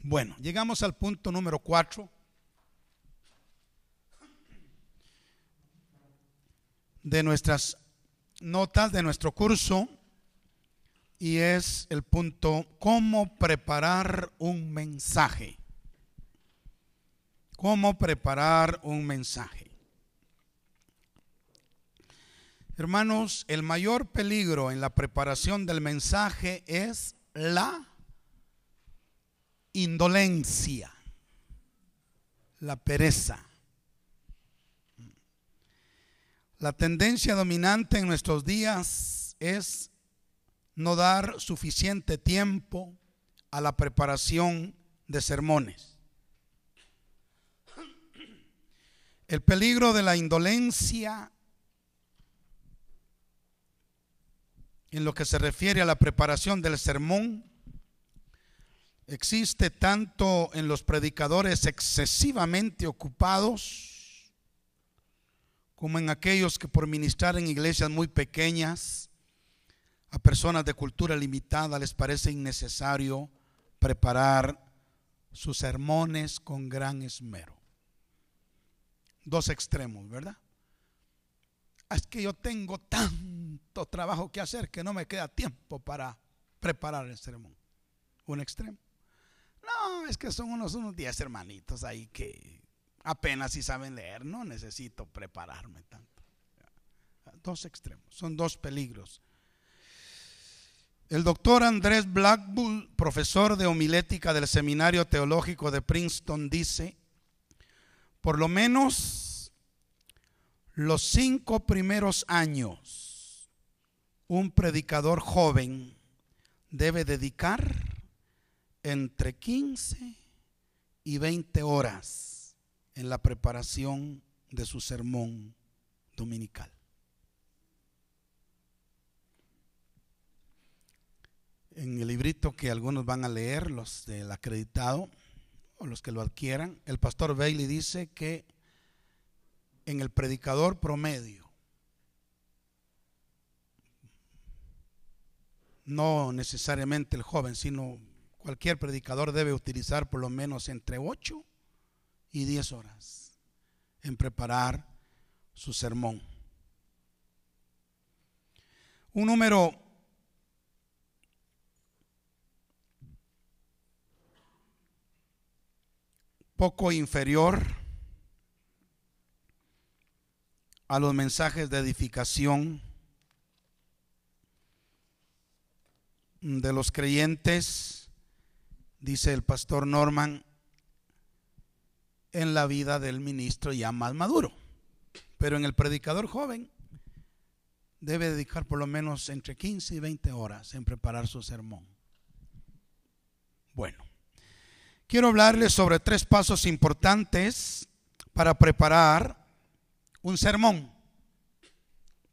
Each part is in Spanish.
Bueno, llegamos al punto número 4 de nuestras notas de nuestro curso, y es el punto: ¿cómo preparar un mensaje? ¿Cómo preparar un mensaje? Hermanos, el mayor peligro en la preparación del mensaje es la indolencia, la pereza. La tendencia dominante en nuestros días es no dar suficiente tiempo a la preparación de sermones. El peligro de la indolencia en lo que se refiere a la preparación del sermón existe tanto en los predicadores excesivamente ocupados como en aquellos que por ministrar en iglesias muy pequeñas a personas de cultura limitada les parece innecesario preparar sus sermones con gran esmero. Dos extremos, ¿verdad? Es que yo tengo tanto trabajo que hacer que no me queda tiempo para preparar el sermón. Un extremo. No, es que son unos 10 hermanitos ahí que apenas si saben leer, no necesito prepararme tanto. Dos extremos, son dos peligros. El doctor Andrés Blackburn, profesor de homilética del Seminario Teológico de Princeton, dice: por lo menos los 5 primeros años un predicador joven debe dedicar entre 15 y 20 horas en la preparación de su sermón dominical. En el librito que algunos van a leer, los del acreditado o los que lo adquieran, el pastor Bailey dice que en el predicador promedio, no necesariamente el joven, sino cualquier predicador debe utilizar por lo menos entre 8 y 10 horas en preparar su sermón. Un número poco inferior a los mensajes de edificación de los creyentes, dice el pastor Norman, en la vida del ministro ya más maduro. Pero en el predicador joven debe dedicar por lo menos entre 15 y 20 horas en preparar su sermón. Bueno, quiero hablarles sobre 3 pasos importantes para preparar un sermón.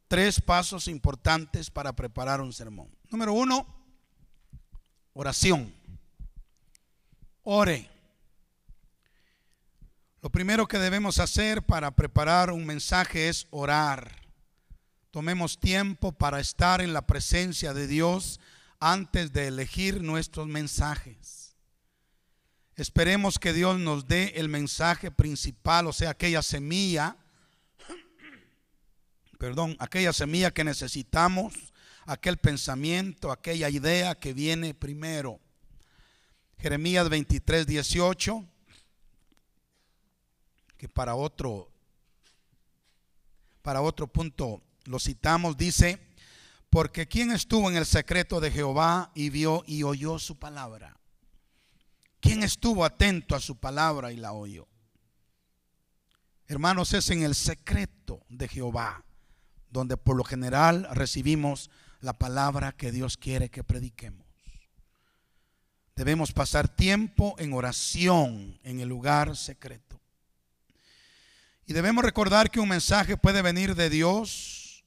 3 pasos importantes para preparar un sermón. Número 1, oración. Ore. Lo primero que debemos hacer para preparar un mensaje es orar. Tomemos tiempo para estar en la presencia de Dios antes de elegir nuestros mensajes. Esperemos que Dios nos dé el mensaje principal, o sea, aquella semilla que necesitamos, aquel pensamiento, aquella idea que viene primero. Jeremías 23:18, que para otro punto lo citamos, dice: porque ¿quién estuvo en el secreto de Jehová y vio y oyó su palabra? ¿Quién estuvo atento a su palabra y la oyó? Hermanos, es en el secreto de Jehová donde por lo general recibimos la palabra que Dios quiere que prediquemos. Debemos pasar tiempo en oración en el lugar secreto. Y debemos recordar que un mensaje puede venir de Dios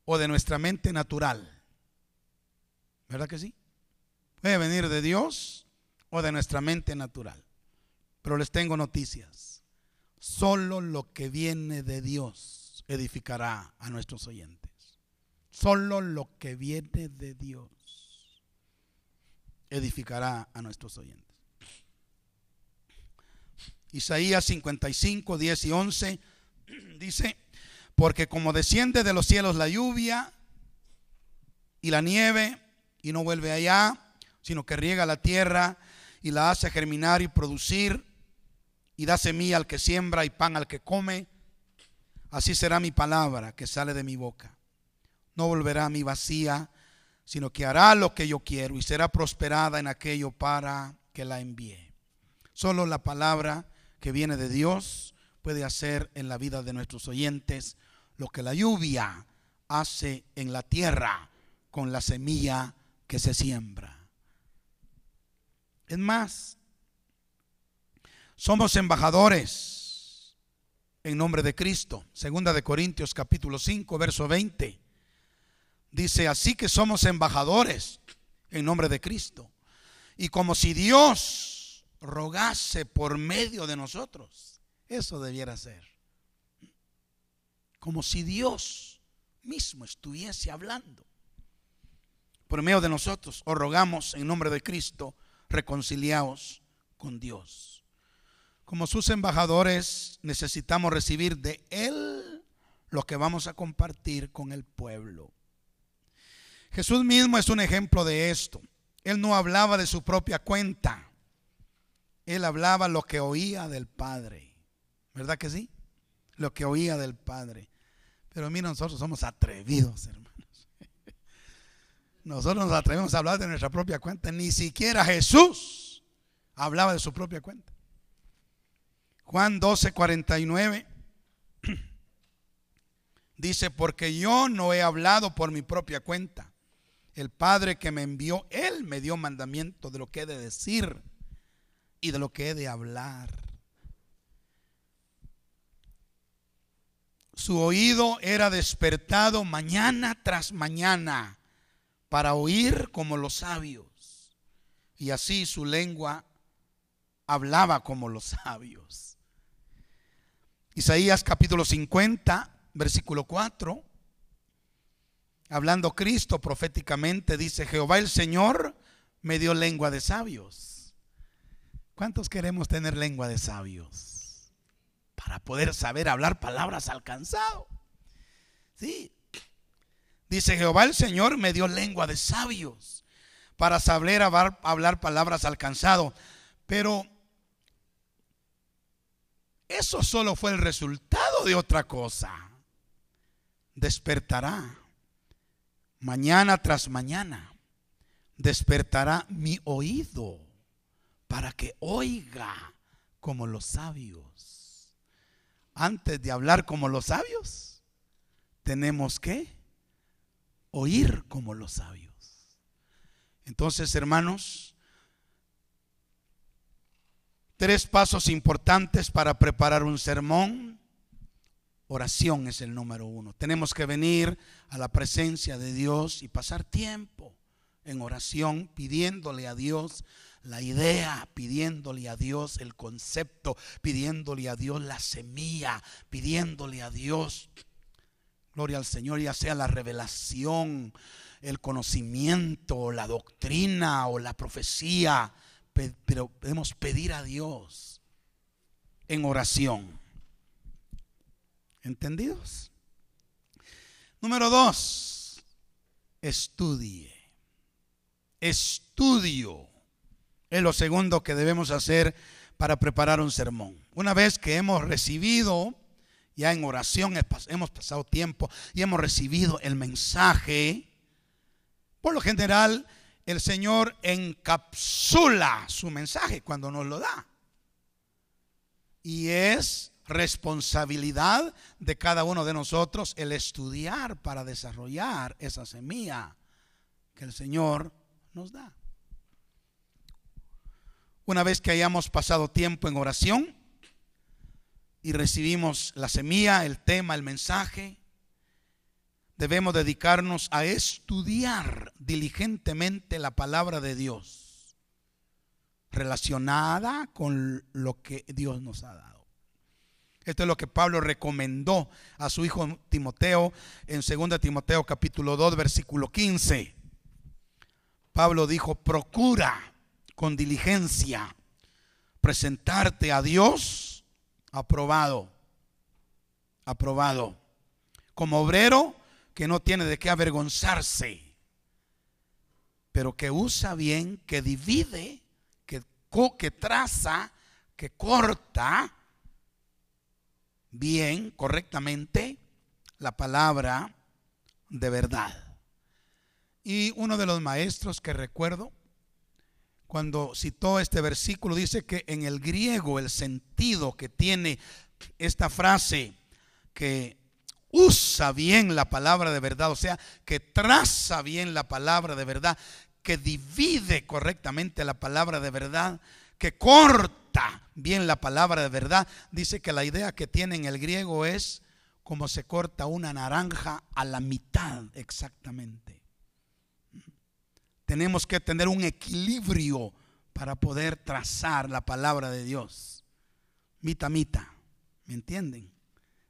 o de nuestra mente natural. ¿Verdad que sí? Puede venir de Dios o de nuestra mente natural. Pero les tengo noticias. Solo lo que viene de Dios edificará a nuestros oyentes. Solo lo que viene de Dios edificará a nuestros oyentes. Isaías 55, 10 y 11 dice: porque como desciende de los cielos la lluvia y la nieve, y no vuelve allá, sino que riega la tierra y la hace germinar y producir, y da semilla al que siembra y pan al que come, así será mi palabra que sale de mi boca. No volverá a mí vacía, sino que hará lo que yo quiero y será prosperada en aquello para que la envíe. Solo la palabra que viene de Dios puede hacer en la vida de nuestros oyentes lo que la lluvia hace en la tierra con la semilla que se siembra. Es más, somos embajadores en nombre de Cristo. Segunda de Corintios capítulo 5, verso 20. Dice: así que somos embajadores en nombre de Cristo. Y como si Dios rogase por medio de nosotros. Eso debiera ser. Como si Dios mismo estuviese hablando por medio de nosotros. Os rogamos en nombre de Cristo, reconciliaos con Dios. Como sus embajadores necesitamos recibir de Él lo que vamos a compartir con el pueblo. Jesús mismo es un ejemplo de esto. Él no hablaba de su propia cuenta. Él hablaba lo que oía del Padre. ¿Verdad que sí? Lo que oía del Padre. Pero mira, nosotros somos atrevidos, hermanos. Nosotros nos atrevemos a hablar de nuestra propia cuenta. Ni siquiera Jesús hablaba de su propia cuenta. Juan 12, 49 dice: porque yo no he hablado por mi propia cuenta. El Padre que me envió, Él me dio mandamiento de lo que he de decir y de lo que he de hablar. Su oído era despertado mañana tras mañana para oír como los sabios, y así su lengua hablaba como los sabios. Isaías capítulo 50, versículo 4, hablando Cristo proféticamente, dice: Jehová el Señor me dio lengua de sabios. ¿Cuántos queremos tener lengua de sabios? Para poder saber hablar palabras alcanzado. Sí. Dice: Jehová el Señor me dio lengua de sabios para saber hablar palabras alcanzado. Pero eso solo fue el resultado de otra cosa. Despertará mañana tras mañana. Despertará mi oído para que oiga como los sabios. Antes de hablar como los sabios, tenemos que oír como los sabios. Entonces, hermanos, 3 pasos importantes para preparar un sermón. Oración es el número 1. Tenemos que venir a la presencia de Dios y pasar tiempo en oración, pidiéndole a Dios la idea, pidiéndole a Dios el concepto, pidiéndole a Dios la semilla, pidiéndole a Dios, gloria al Señor, ya sea la revelación, el conocimiento, la doctrina o la profecía, pero podemos pedir a Dios en oración. ¿Entendidos? Número 2, estudie. Estudio es lo segundo que debemos hacer para preparar un sermón. Una vez que hemos recibido, ya en oración hemos pasado tiempo y hemos recibido el mensaje, por lo general el Señor encapsula su mensaje cuando nos lo da. Y es responsabilidad de cada uno de nosotros el estudiar para desarrollar esa semilla que el Señor nos da. Una vez que hayamos pasado tiempo en oración y recibimos la semilla, el tema, el mensaje, debemos dedicarnos a estudiar diligentemente la palabra de Dios relacionada con lo que Dios nos ha dado. Esto es lo que Pablo recomendó a su hijo Timoteo en 2 Timoteo capítulo 2 versículo 15. Pablo dijo: procura con diligencia presentarte a Dios aprobado, como obrero que no tiene de qué avergonzarse, pero que usa bien, que divide, que traza, que corta bien, correctamente la palabra de verdad. Y uno de los maestros que recuerdo, cuando citó este versículo, dice que en el griego el sentido que tiene esta frase, que usa bien la palabra de verdad, o sea, que traza bien la palabra de verdad, que divide correctamente la palabra de verdad, que corta bien la palabra de verdad, dice que la idea que tiene en el griego es como se corta una naranja a la mitad exactamente. Tenemos que tener un equilibrio para poder trazar la palabra de Dios. Mita, mita, ¿me entienden?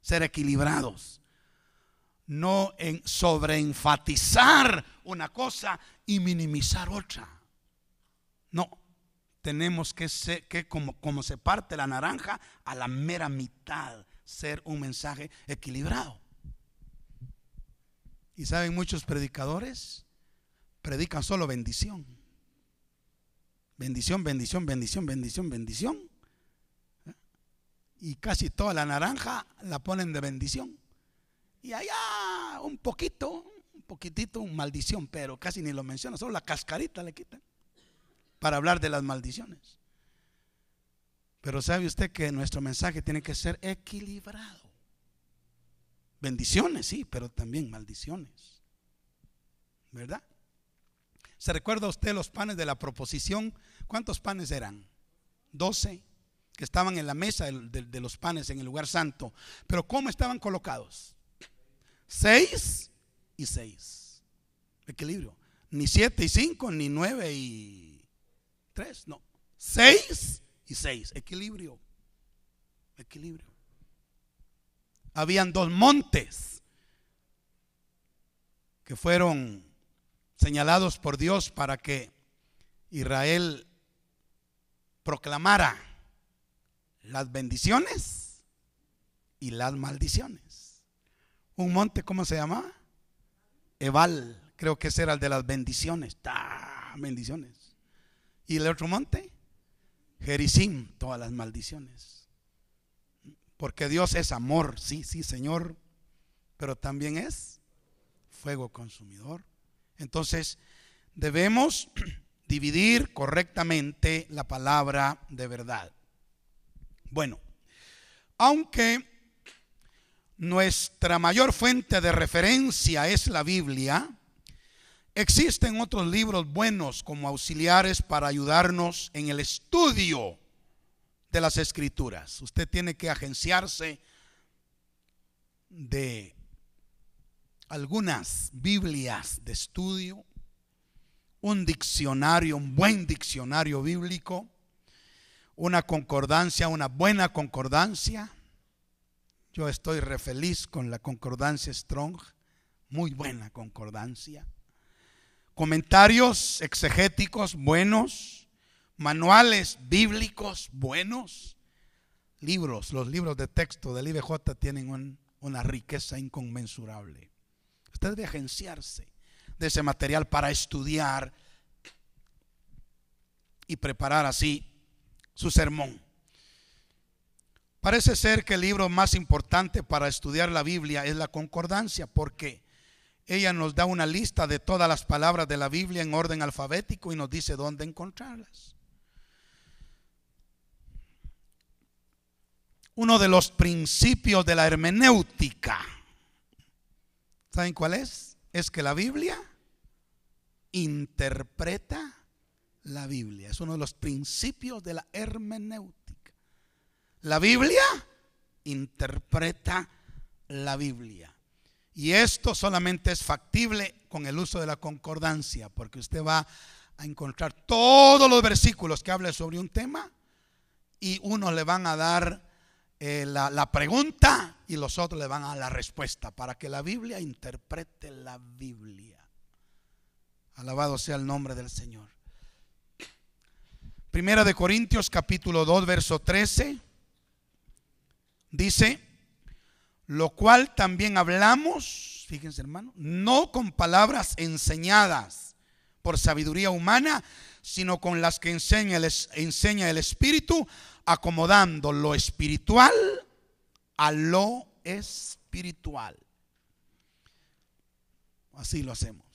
Ser equilibrados. No en sobreenfatizar una cosa y minimizar otra. No, tenemos que ser, como se parte la naranja a la mera mitad, ser un mensaje equilibrado. Y saben, muchos predicadores predican solo bendición. Bendición, bendición, bendición, bendición, bendición. Y casi toda la naranja la ponen de bendición. Y allá un poquitito, maldición, pero casi ni lo menciona, solo la cascarita le quitan para hablar de las maldiciones. Pero sabe usted que nuestro mensaje tiene que ser equilibrado. Bendiciones, sí, pero también maldiciones, ¿verdad? ¿Se recuerda usted los panes de la proposición? ¿Cuántos panes eran? 12 que estaban en la mesa de los panes en el lugar santo. Pero ¿cómo estaban colocados? 6 y 6. Equilibrio. Ni 7 y 5, ni 9 y 3. No. 6 y 6. Equilibrio. Equilibrio. Habían 2 montes que fueron señalados por Dios para que Israel proclamara las bendiciones y las maldiciones. Un monte, ¿cómo se llama? Ebal, creo que ese era el de las bendiciones. Bendiciones. Y el otro monte, Gerizim, todas las maldiciones. Porque Dios es amor, sí, Señor, pero también es fuego consumidor. Entonces debemos dividir correctamente la palabra de verdad. Bueno, aunque nuestra mayor fuente de referencia es la Biblia, existen otros libros buenos como auxiliares para ayudarnos en el estudio de las Escrituras. Usted tiene que agenciarse de algunas Biblias de estudio, un diccionario, un buen diccionario bíblico, una concordancia, una buena concordancia. Yo estoy re feliz con la concordancia Strong, muy buena concordancia. Comentarios exegéticos buenos, manuales bíblicos buenos, libros, los libros de texto del IBJ tienen una riqueza inconmensurable. Usted debe agenciarse de ese material para estudiar y preparar así su sermón. Parece ser que el libro más importante para estudiar la Biblia es la concordancia, porque ella nos da una lista de todas las palabras de la Biblia en orden alfabético y nos dice dónde encontrarlas. Uno de los principios de la hermenéutica, ¿saben cuál es? Es que la Biblia interpreta la Biblia. Es uno de los principios de la hermenéutica. La Biblia interpreta la Biblia. Y esto solamente es factible con el uso de la concordancia, porque usted va a encontrar todos los versículos que hablen sobre un tema y unos le van a dar la pregunta y los otros le van a dar la respuesta, para que la Biblia interprete la Biblia. Alabado sea el nombre del Señor. Primera de Corintios capítulo 2 verso 13 dice: lo cual también hablamos, fíjense hermano, no con palabras enseñadas por sabiduría humana, sino con las que enseña el Espíritu, acomodando lo espiritual a lo espiritual. Así lo hacemos.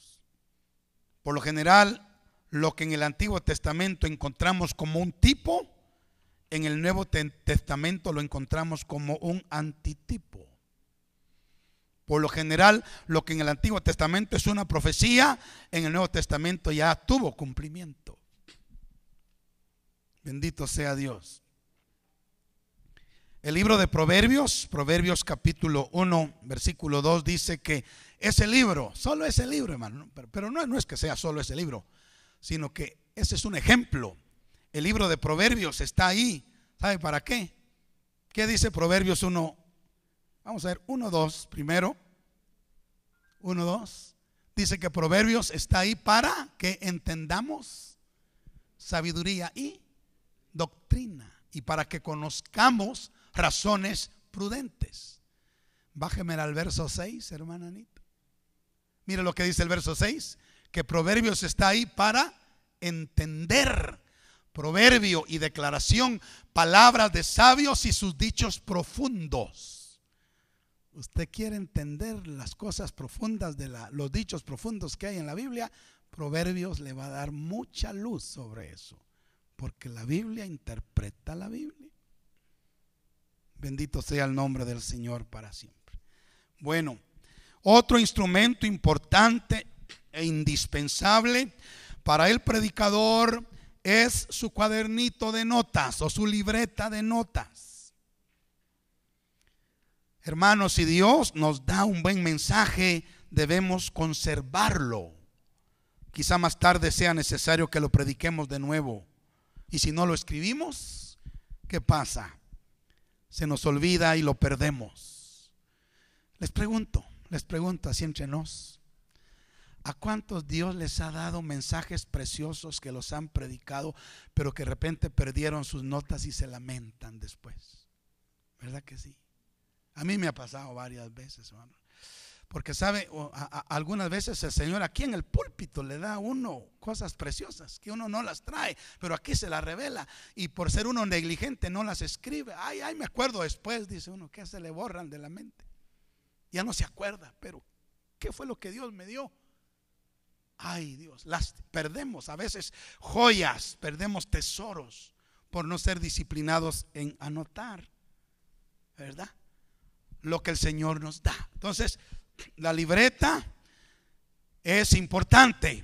Por lo general, lo que en el Antiguo Testamento encontramos como un tipo, en el Nuevo Testamento lo encontramos como un antitipo. Por lo general, lo que en el Antiguo Testamento es una profecía, en el Nuevo Testamento ya tuvo cumplimiento. Bendito sea Dios. El libro de Proverbios, Proverbios capítulo 1, versículo 2 dice que ese libro, solo ese libro, hermano, pero no es que sea solo ese libro, sino que ese es un ejemplo. El libro de Proverbios está ahí. ¿Sabe para qué? ¿Qué dice Proverbios 1? Vamos a ver, 1:2 primero. 1:2. Dice que Proverbios está ahí para que entendamos sabiduría y doctrina, y para que conozcamos razones prudentes. Bájeme al verso 6, hermana Anita. Mire lo que dice el verso 6, que Proverbios está ahí para entender. Proverbio y declaración, palabras de sabios y sus dichos profundos. Usted quiere entender las cosas profundas de los dichos profundos que hay en la Biblia, Proverbios le va a dar mucha luz sobre eso, porque la Biblia interpreta la Biblia. Bendito sea el nombre del Señor para siempre. Bueno, otro instrumento importante e indispensable para el predicador es su cuadernito de notas o su libreta de notas. Hermanos, si Dios nos da un buen mensaje, debemos conservarlo. Quizá más tarde sea necesario que lo prediquemos de nuevo. Y si no lo escribimos, ¿qué pasa? Se nos olvida y lo perdemos. Les pregunto así entre nos, ¿a cuántos Dios les ha dado mensajes preciosos que los han predicado, pero que de repente perdieron sus notas y se lamentan después? ¿Verdad que sí? A mí me ha pasado varias veces, hermano. Porque sabe, algunas veces el Señor aquí en el púlpito le da a uno cosas preciosas que uno no las trae, pero aquí se las revela, y por ser uno negligente no las escribe. Ay, me acuerdo después, dice uno, que se le borran de la mente. Ya no se acuerda, pero ¿qué fue lo que Dios me dio? Ay, Dios, las perdemos a veces joyas, perdemos tesoros por no ser disciplinados en anotar, ¿verdad? Lo que el Señor nos da. Entonces, la libreta es importante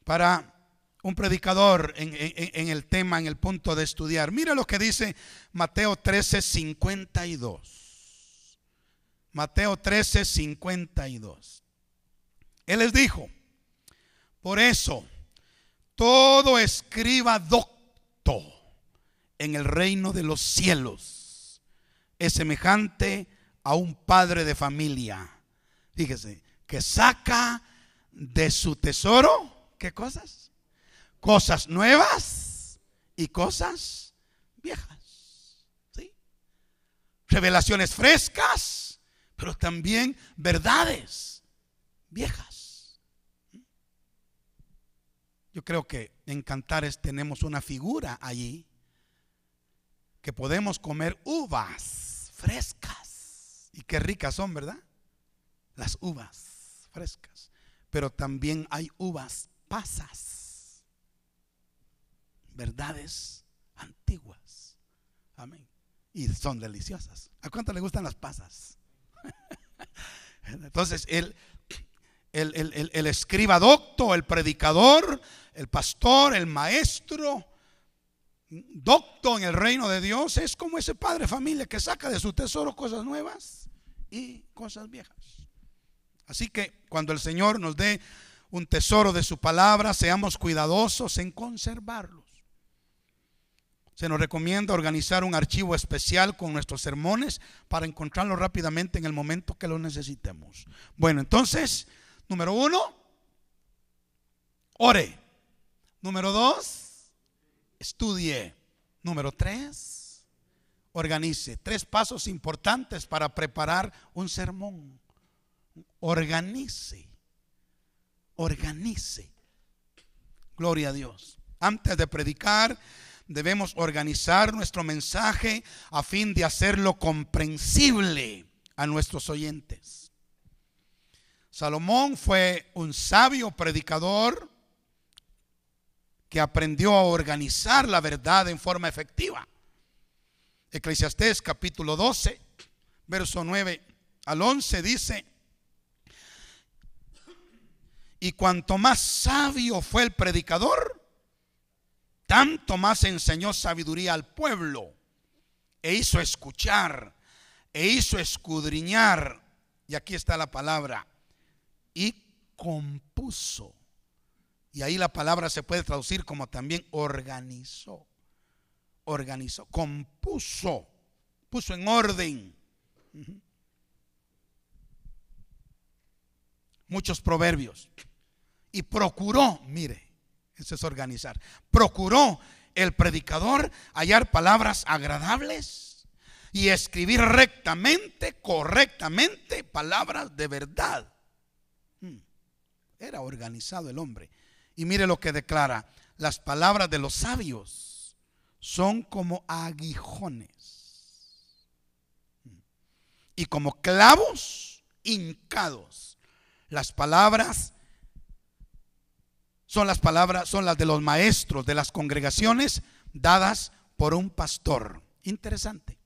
para un predicador en el tema, en el punto de estudiar. Mira lo que dice Mateo 13:52. Mateo 13:52. Él les dijo: por eso, todo escriba docto en el reino de los cielos es semejante a un padre de familia. Fíjese, que saca de su tesoro, ¿qué cosas? Cosas nuevas y cosas viejas. ¿Sí? Revelaciones frescas, pero también verdades viejas. Yo creo que en Cantares tenemos una figura allí, que podemos comer uvas frescas. Y qué ricas son, ¿verdad? Las uvas frescas. Pero también hay uvas pasas, verdades antiguas. Amén. Y son deliciosas. ¿A cuánto le gustan las pasas? Entonces el escriba docto, el predicador, el pastor, el maestro docto en el reino de Dios es como ese padre de familia que saca de su tesoro cosas nuevas y cosas viejas. Así que cuando el Señor nos dé un tesoro de su palabra, seamos cuidadosos en conservarlos. Se nos recomienda organizar un archivo especial con nuestros sermones para encontrarlos rápidamente en el momento que los necesitemos. Bueno, entonces, número 1, ore. Número 2, Estudie. Número 3, organice. 3 pasos importantes para preparar un sermón. Organice. Organice. Gloria a Dios. Antes de predicar, debemos organizar nuestro mensaje a fin de hacerlo comprensible a nuestros oyentes. Salomón fue un sabio predicador que aprendió a organizar la verdad en forma efectiva. Eclesiastés capítulo 12, verso 9 al 11 dice: y cuanto más sabio fue el predicador, tanto más enseñó sabiduría al pueblo, e hizo escuchar, e hizo escudriñar, y aquí está la palabra, y compuso. Y ahí la palabra se puede traducir como también organizó. Organizó, compuso, puso en orden. Muchos proverbios. Y procuró, mire, eso es organizar. Procuró el predicador hallar palabras agradables y escribir rectamente, correctamente, palabras de verdad. Era organizado el hombre. Y mire lo que declara: las palabras de los sabios son como aguijones y como clavos hincados. Las palabras son las de los maestros de las congregaciones dadas por un pastor. Interesante.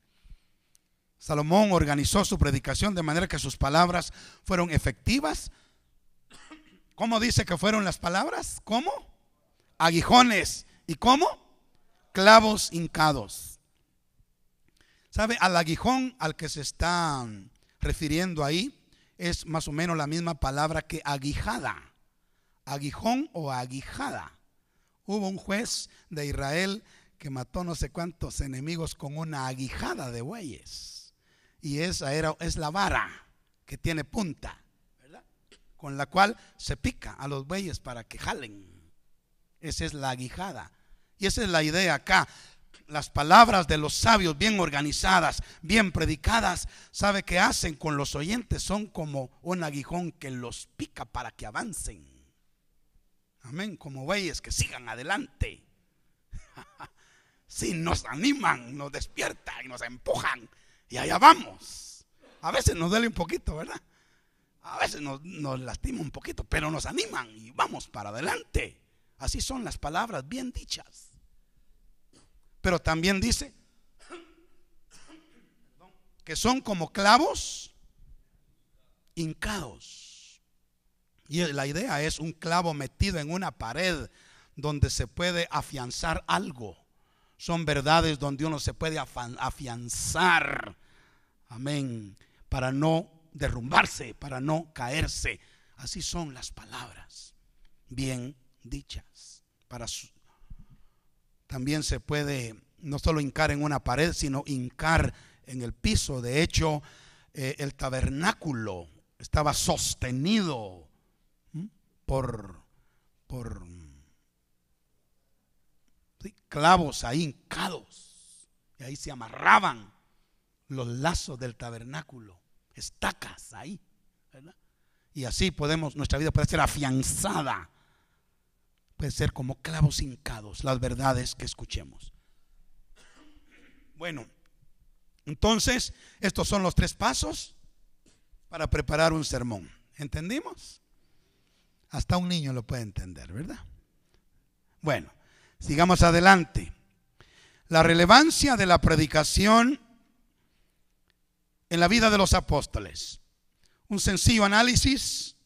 Salomón organizó su predicación de manera que sus palabras fueron efectivas. ¿Cómo dice que fueron las palabras? ¿Cómo? Aguijones. ¿Y cómo? Clavos hincados. ¿Sabe? Al aguijón al que se está refiriendo ahí es más o menos la misma palabra que aguijada. Aguijón o aguijada. Hubo un juez de Israel que mató no sé cuántos enemigos con una aguijada de bueyes. Y esa es la vara que tiene punta, ¿verdad? Con la cual se pica a los bueyes para que jalen. Esa es la aguijada. Y esa es la idea acá. Las palabras de los sabios bien organizadas, bien predicadas, ¿sabe qué hacen con los oyentes? Son como un aguijón que los pica para que avancen. Amén, como bueyes que sigan adelante. Sí, nos animan, nos despiertan y nos empujan. Y allá vamos. A veces nos duele un poquito, ¿verdad? A veces nos lastima un poquito, pero nos animan y vamos para adelante. Así son las palabras bien dichas. Pero también dice que son como clavos hincados. Y la idea es un clavo metido en una pared donde se puede afianzar algo. Son verdades donde uno se puede afianzar. Amén. Para no derrumbarse, para no caerse. Así son las palabras bien dichas. También se puede no solo hincar en una pared, sino hincar en el piso. De hecho, el tabernáculo estaba sostenido por clavos ahí hincados, y ahí se amarraban los lazos del tabernáculo, estacas ahí, ¿verdad? Y así nuestra vida puede ser afianzada, puede ser como clavos hincados, las verdades que escuchemos. Bueno, entonces estos son los 3 pasos para preparar un sermón. ¿Entendimos? Hasta un niño lo puede entender, ¿verdad? Bueno, sigamos adelante. La relevancia de la predicación en la vida de los apóstoles. Un sencillo análisis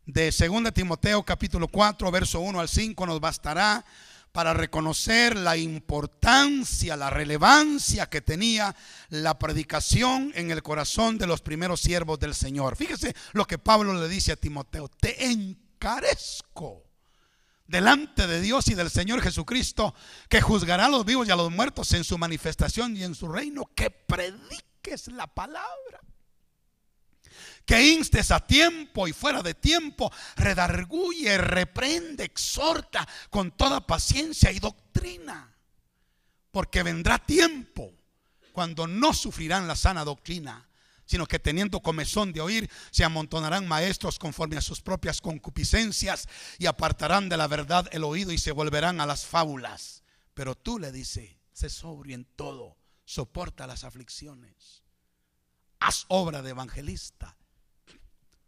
de 2 Timoteo capítulo 4, verso 1 al 5 nos bastará para reconocer la importancia, la relevancia que tenía la predicación en el corazón de los primeros siervos del Señor. Fíjese lo que Pablo le dice a Timoteo: te encarezco delante de Dios y del Señor Jesucristo, que juzgará a los vivos y a los muertos en su manifestación y en su reino, que prediques la palabra, que instes a tiempo y fuera de tiempo, redarguye, reprende, exhorta con toda paciencia y doctrina. Porque vendrá tiempo cuando no sufrirán la sana doctrina, sino que teniendo comezón de oír, se amontonarán maestros conforme a sus propias concupiscencias y apartarán de la verdad el oído y se volverán a las fábulas. Pero tú, le dice, sé sobrio en todo, soporta las aflicciones, haz obra de evangelista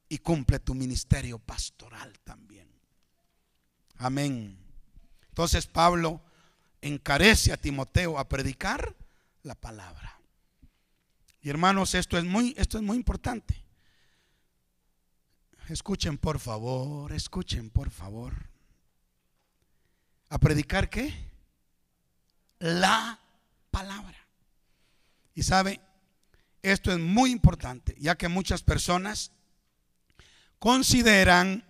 y cumple tu ministerio pastoral también. Amén. Entonces Pablo encarece a Timoteo a predicar la palabra. Y hermanos, esto es muy importante. Escuchen por favor. ¿A predicar qué? La palabra. Y sabe, esto es muy importante, ya que muchas personas consideran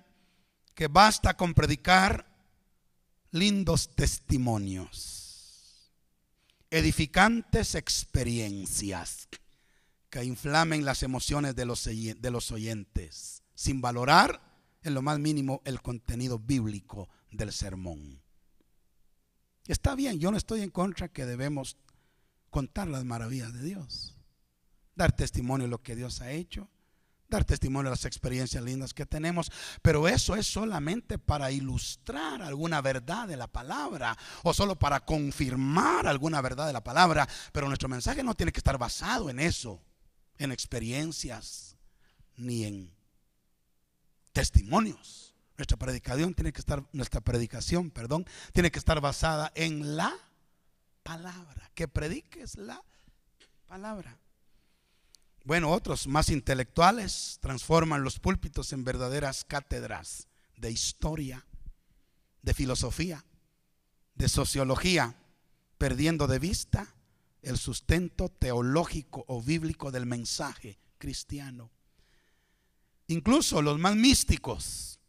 que basta con predicar lindos testimonios, edificantes experiencias que inflamen las emociones de los oyentes, sin valorar en lo más mínimo el contenido bíblico del sermón. Está bien, yo no estoy en contra que debemos contar las maravillas de Dios, dar testimonio de lo que Dios ha hecho, dar testimonio de las experiencias lindas que tenemos, pero eso es solamente para ilustrar alguna verdad de la palabra o solo para confirmar alguna verdad de la palabra. Pero nuestro mensaje no tiene que estar basado en eso, en experiencias ni en testimonios. Nuestra predicación tiene que estar basada en la palabra, que prediques la palabra. Bueno, otros más intelectuales transforman los púlpitos en verdaderas cátedras de historia, de filosofía, de sociología, perdiendo de vista el sustento teológico o bíblico del mensaje cristiano. Incluso los más místicos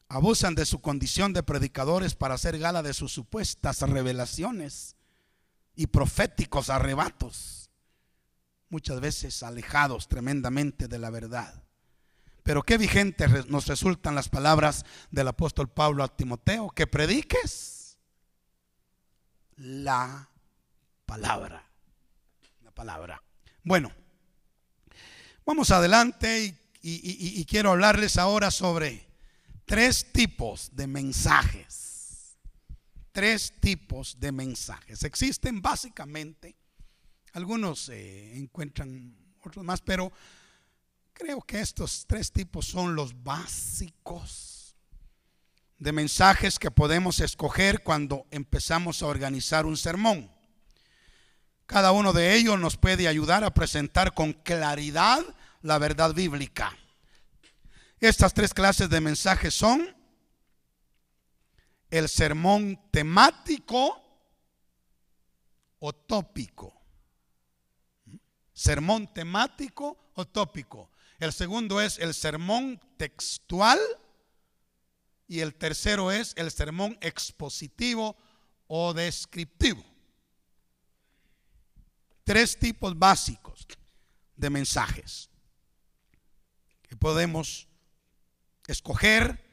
abusan de su condición de predicadores para hacer gala de sus supuestas revelaciones y proféticos arrebatos, muchas veces alejados tremendamente de la verdad. Pero qué vigentes nos resultan las palabras del apóstol Pablo a Timoteo: que prediques la palabra. La palabra. Bueno, vamos adelante y quiero hablarles ahora sobre tres tipos de mensajes. Tres tipos de mensajes. Existen básicamente, algunos encuentran otros más, pero creo que estos tres tipos son los básicos de mensajes que podemos escoger cuando empezamos a organizar un sermón. Cada uno de ellos nos puede ayudar a presentar con claridad la verdad bíblica. Estas tres clases de mensajes son el sermón temático o tópico. Sermón temático o tópico. El segundo es el sermón textual y el tercero es el sermón expositivo o descriptivo. Tres tipos básicos de mensajes que podemos escoger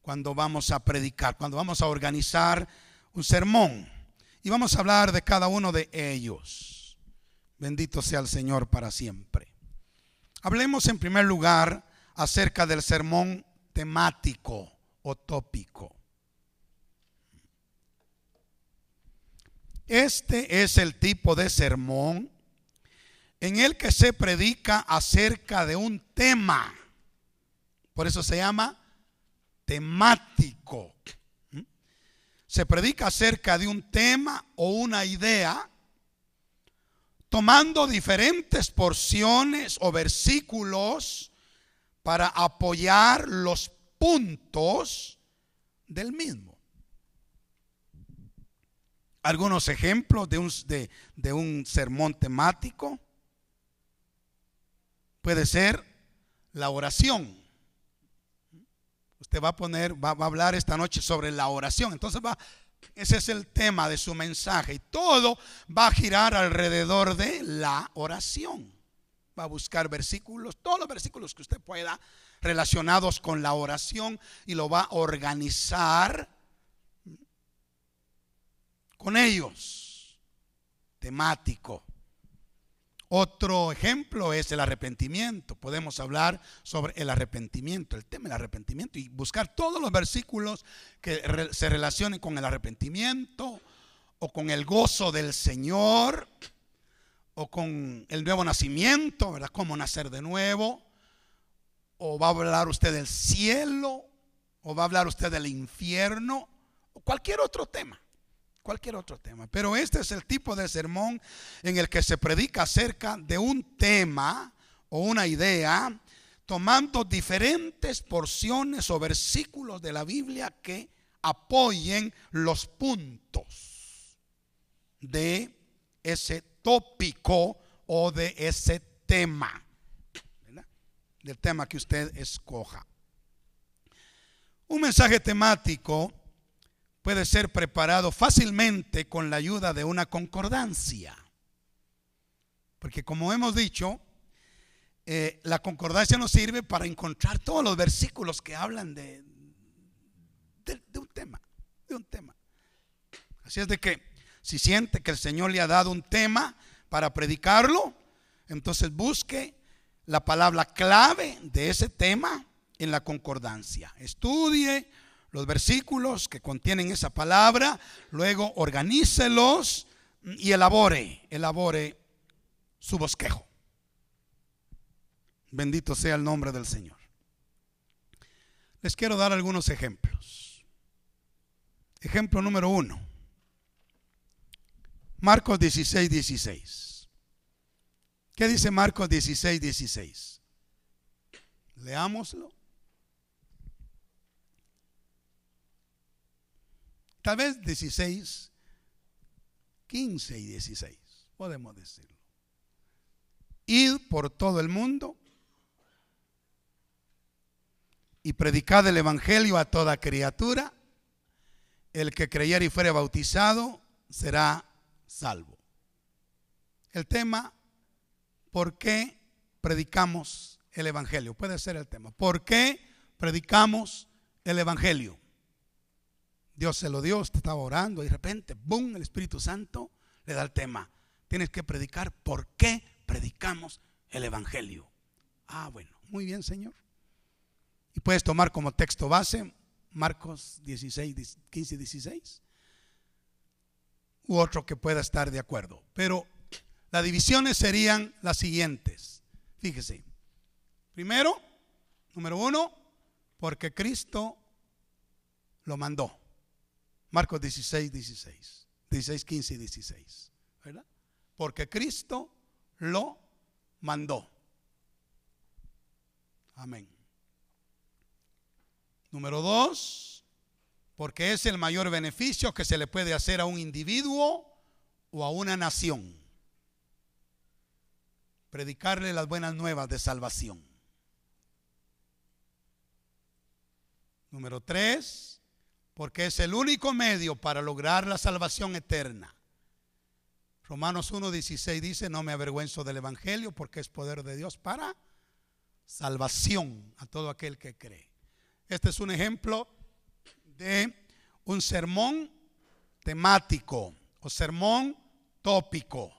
cuando vamos a predicar, cuando vamos a organizar un sermón. Y vamos a hablar de cada uno de ellos. Bendito sea el Señor para siempre. Hablemos en primer lugar acerca del sermón temático o tópico. Este es el tipo de sermón en el que se predica acerca de un tema. Por eso se llama temático. Se predica acerca de un tema o una idea, tomando diferentes porciones o versículos para apoyar los puntos del mismo. Algunos ejemplos de un sermón temático puede ser la oración. Usted va a hablar esta noche sobre la oración. Entonces ese es el tema de su mensaje. Y todo va a girar alrededor de la oración. Va a buscar versículos, todos los versículos que usted pueda relacionados con la oración, y lo va a organizar con ellos. temático. Otro ejemplo es el arrepentimiento. Podemos hablar sobre el arrepentimiento, el tema del arrepentimiento, y buscar todos los versículos que se relacionen con el arrepentimiento o con el gozo del Señor o con el nuevo nacimiento, ¿verdad? Cómo nacer de nuevo. O va a hablar usted del cielo, o va a hablar usted del infierno, o cualquier otro tema. Pero este es el tipo de sermón en el que se predica acerca de un tema o una idea, tomando diferentes porciones o versículos de la Biblia que apoyen los puntos de ese tópico o de ese tema, ¿verdad? Del tema que usted escoja. Un mensaje temático puede ser preparado fácilmente con la ayuda de una concordancia. Porque como hemos dicho, la concordancia nos sirve para encontrar todos los versículos que hablan de un tema. Así es de que si siente que el Señor le ha dado un tema para predicarlo, entonces busque la palabra clave de ese tema en la concordancia. Estudie los versículos que contienen esa palabra, luego organícelos y elabore su bosquejo. Bendito sea el nombre del Señor. Les quiero dar algunos ejemplos. Ejemplo número 1. Marcos 16:16. ¿Qué dice Marcos 16:16? Leámoslo. Tal vez 16, 15 y 16, podemos decirlo. Id por todo el mundo y predicad el evangelio a toda criatura. El que creyere y fuere bautizado será salvo. El tema, ¿por qué predicamos el evangelio? Puede ser el tema. ¿Por qué predicamos el evangelio? Dios se lo dio, usted estaba orando y de repente, ¡bum!, el Espíritu Santo le da el tema. Tienes que predicar por qué predicamos el evangelio. Bueno, muy bien, Señor. Y puedes tomar como texto base Marcos 16, 15 y 16. U otro que pueda estar de acuerdo. Pero las divisiones serían las siguientes. Fíjese. Primero, número 1, porque Cristo lo mandó. Marcos 16, 15 y 16, ¿verdad? Porque Cristo lo mandó. Amén. Número 2, porque es el mayor beneficio que se le puede hacer a un individuo o a una nación. Predicarle las buenas nuevas de salvación. Número 3, porque es el único medio para lograr la salvación eterna. Romanos 1:16 dice: no me avergüenzo del evangelio, porque es poder de Dios para salvación a todo aquel que cree. Este es un ejemplo de un sermón temático o sermón tópico.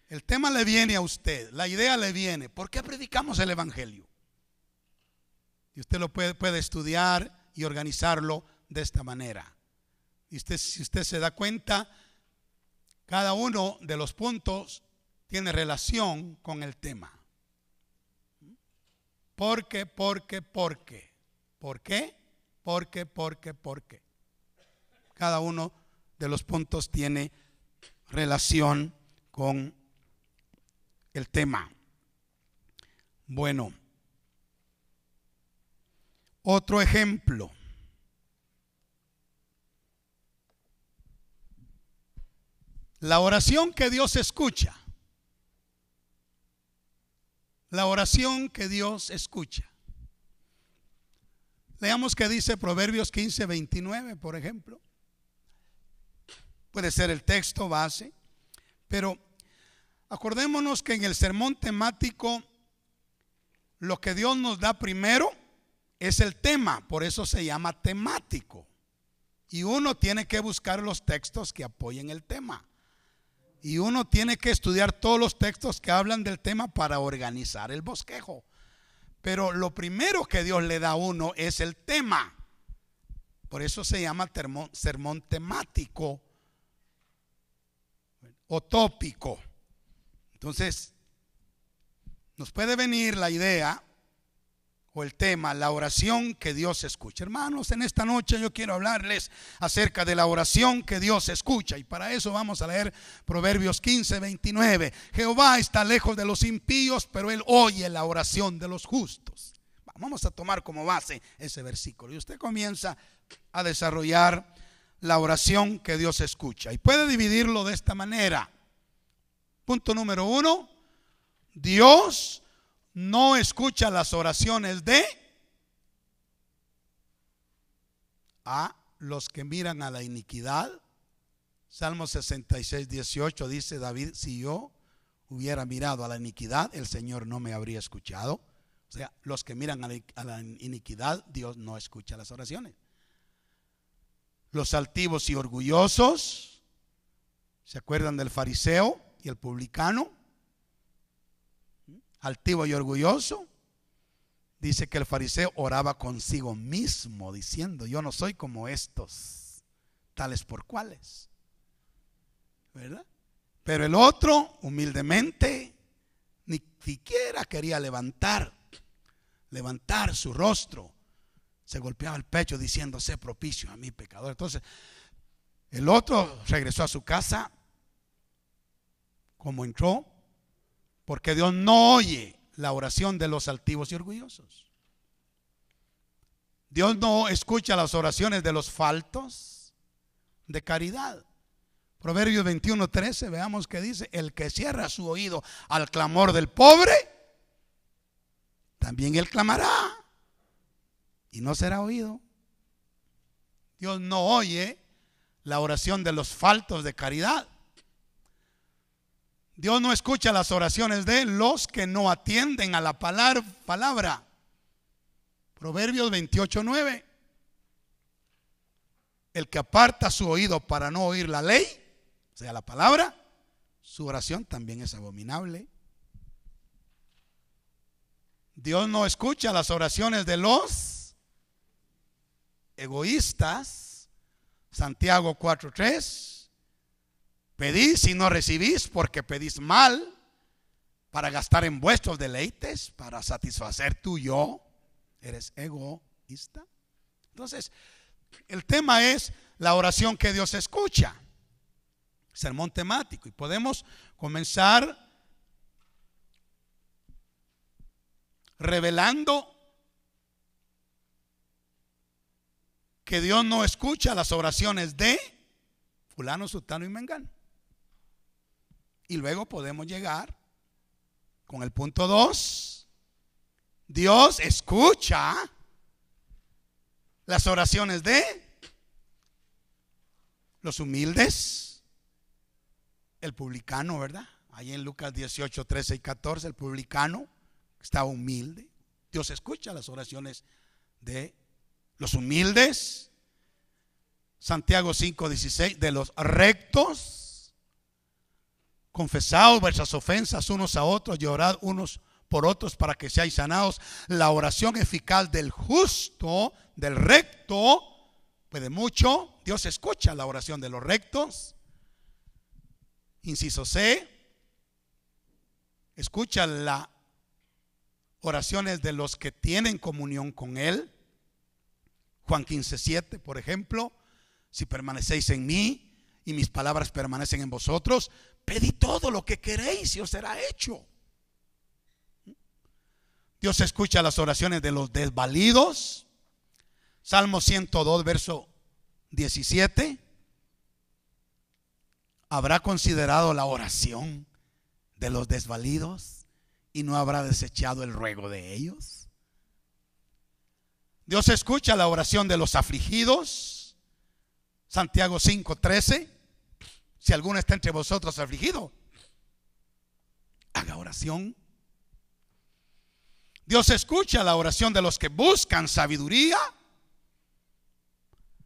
El tema le viene a usted, la idea le viene. ¿Por qué predicamos el evangelio? Y usted lo puede estudiar y organizarlo de esta manera. Y si usted se da cuenta, cada uno de los puntos tiene relación con el tema. ¿Por qué? ¿Por qué? ¿Por qué? ¿Por qué? ¿Por qué? ¿Por qué? ¿Por qué? Cada uno de los puntos tiene relación con el tema. Bueno, otro ejemplo. La oración que Dios escucha. La oración que Dios escucha. Leamos qué dice Proverbios 15:29, por ejemplo. Puede ser el texto base, pero acordémonos que en el sermón temático lo que Dios nos da primero es el tema, por eso se llama temático. Y uno tiene que buscar los textos que apoyen el tema. Y uno tiene que estudiar todos los textos que hablan del tema para organizar el bosquejo. Pero lo primero que Dios le da a uno es el tema. Por eso se llama sermón temático o tópico. Entonces, nos puede venir la idea o el tema, la oración que Dios escucha. Hermanos, en esta noche yo quiero hablarles acerca de la oración que Dios escucha. Y para eso vamos a leer Proverbios 15:29. Jehová está lejos de los impíos, pero Él oye la oración de los justos. Vamos a tomar como base ese versículo. Y usted comienza a desarrollar la oración que Dios escucha. Y puede dividirlo de esta manera. Punto número 1. Dios no escucha las oraciones de a los que miran a la iniquidad. Salmo 66:18 dice David: si yo hubiera mirado a la iniquidad, el Señor no me habría escuchado. O sea, los que miran a la iniquidad, Dios no escucha las oraciones. Los altivos y orgullosos, ¿se acuerdan del fariseo y el publicano? Altivo y orgulloso. Dice que el fariseo oraba consigo mismo diciendo: yo no soy como estos, tales por cuales, ¿verdad? Pero el otro humildemente ni siquiera quería levantar su rostro, se golpeaba el pecho diciendo: sé propicio a mi pecador. Entonces el otro regresó a su casa como entró, porque Dios no oye la oración de los altivos y orgullosos. Dios no escucha las oraciones de los faltos de caridad. Proverbios 21:13, veamos que dice: el que cierra su oído al clamor del pobre, también él clamará y no será oído. Dios no oye la oración de los faltos de caridad. Dios no escucha las oraciones de los que no atienden a la palabra. Proverbios 28:9. El que aparta su oído para no oír la ley, o sea, la palabra, su oración también es abominable. Dios no escucha las oraciones de los egoístas. Santiago 4:3. Pedís y no recibís porque pedís mal, para gastar en vuestros deleites, para satisfacer tu yo. Eres egoísta. Entonces, el tema es la oración que Dios escucha. Sermón temático. Y podemos comenzar revelando que Dios no escucha las oraciones de fulano, sutano y mengano. Y luego podemos llegar con el punto 2. Dios escucha las oraciones de los humildes, el publicano, ¿verdad? Ahí en Lucas 18, 13 y 14, el publicano estaba humilde. Dios escucha las oraciones de los humildes. Santiago 5:16, de los rectos. Confesaos vuestras ofensas unos a otros y orad unos por otros para que seáis sanados. La oración eficaz del justo, del recto, puede mucho. Dios escucha la oración de los rectos. Inciso C, escucha las oraciones de los que tienen comunión con Él. Juan 15:7, por ejemplo: si permanecéis en mí y mis palabras permanecen en vosotros, pedid todo lo que queréis y os será hecho. Dios escucha las oraciones de los desvalidos. Salmo 102, verso 17. ¿Habrá considerado la oración de los desvalidos y no habrá desechado el ruego de ellos? Dios escucha la oración de los afligidos. Santiago 5:13. Si alguno está entre vosotros afligido, haga oración. Dios escucha la oración de los que buscan sabiduría.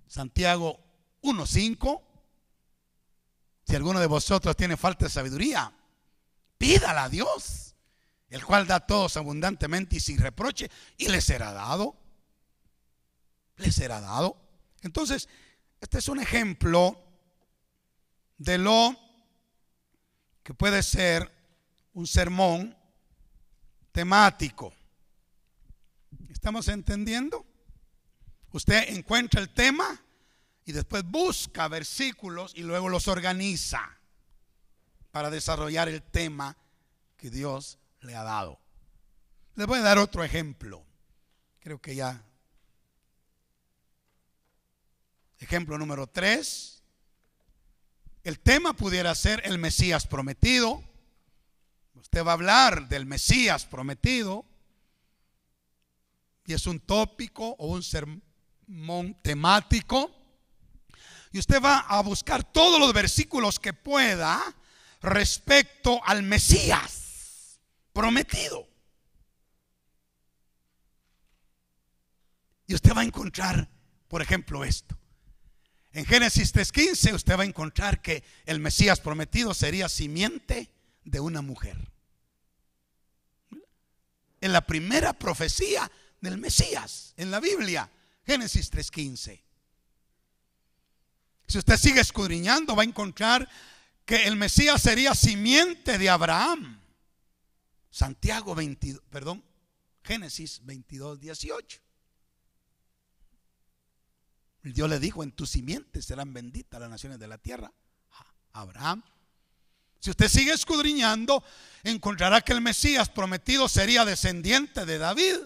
Santiago 1:5. Si alguno de vosotros tiene falta de sabiduría, pídala a Dios, el cual da a todos abundantemente y sin reproche, y les será dado. Les será dado. Entonces, este es un ejemplo de lo que puede ser un sermón temático. ¿Estamos entendiendo? Usted encuentra el tema y después busca versículos y luego los organiza para desarrollar el tema que Dios le ha dado. Les voy a dar otro ejemplo. Creo que ya. Ejemplo número 3. El tema pudiera ser el Mesías prometido. Usted va a hablar del Mesías prometido y es un tópico o un sermón temático. Y usted va a buscar todos los versículos que pueda respecto al Mesías prometido. Y usted va a encontrar, por ejemplo, esto. En Génesis 3:15 usted va a encontrar que el Mesías prometido sería simiente de una mujer. En la primera profecía del Mesías en la Biblia, Génesis 3:15. Si usted sigue escudriñando, va a encontrar que el Mesías sería simiente de Abraham. Génesis 22:18. Dios le dijo: en tu simiente serán benditas las naciones de la tierra. Abraham. Si usted sigue escudriñando, encontrará que el Mesías prometido sería descendiente de David.